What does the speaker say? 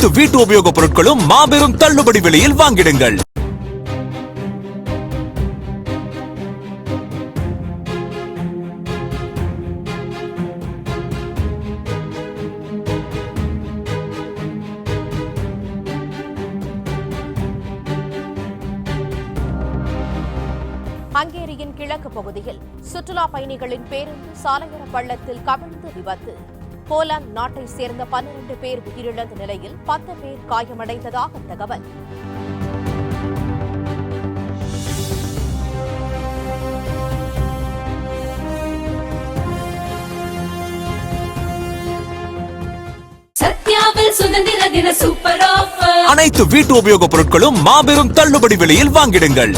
அனைத்து வீட்டு உபயோகப் பொருட்களும் மாபெரும் தள்ளுபடி விலையில் வாங்கிடுங்கள். ஹங்கேரியின் கிழக்கு பகுதியில் சுற்றுலா பயணிகளின் பேருந்து சாலையோர பள்ளத்தில் கவிழ்ந்து விபத்து. போலாந்து நாட்டை சேர்ந்த 12 பேர் உயிரிழந்த நிலையில் 10 பேர் காயமடைந்ததாக தகவல். சத்யாவில் சுதந்திர தின சூப்பர் ஆஃபர். அனைத்து வீட்டு உபயோகப் பொருட்களும் மாபெரும் தள்ளுபடி விலையில் வாங்கிடுங்கள்.